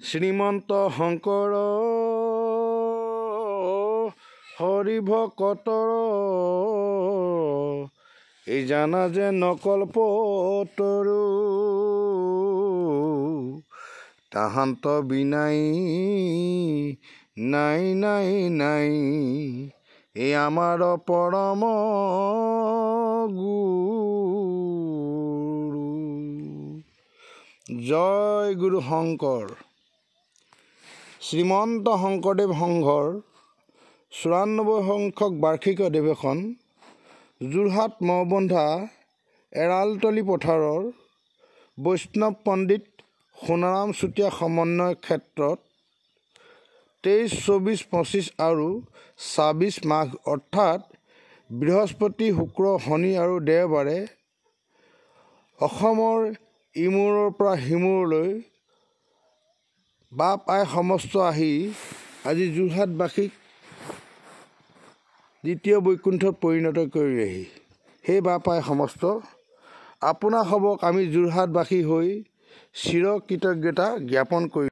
শ্ৰীমন্ত শংকৰ হৰি ভকতৰ এই জানা যে নকল্পতৰু তাহান্ত বিনাই নাই নাই নাই এই আমাৰ পৰম গুৰু। জয় গুৰু শংকৰ। শ্ৰীমন্ত শংকৰদেৱ সংঘৰ ৯৪ সংখ্যক বাৰ্ষিক অধিৱেশন যোৰহাট মহবন্ধা এৰালতলী পথাৰৰ বৈষ্ণৱ পণ্ডিত সোণাৰাম চুতীয়া সমন্বয় ক্ষেত্ৰত ২৩, ২৪, ২৫ আৰু ২৬ মাঘ অৰ্থাৎ বৃহস্পতি, শুক্ৰ, শনি আৰু দেওবাৰে অসমৰ ইমূৰৰ পৰা সিমূৰলৈ বাপ আই সমস্ত আহি আজি যোৰহাটবাসীক দ্বিতীয় বৈকুণ্ঠত পৰিণত কৰিলেহি। সেই বাপ আই সমস্ত আপোনাসৱক আমি যোৰহাটবাসী হৈ চিৰ কৃতজ্ঞতা জ্ঞাপন কৰি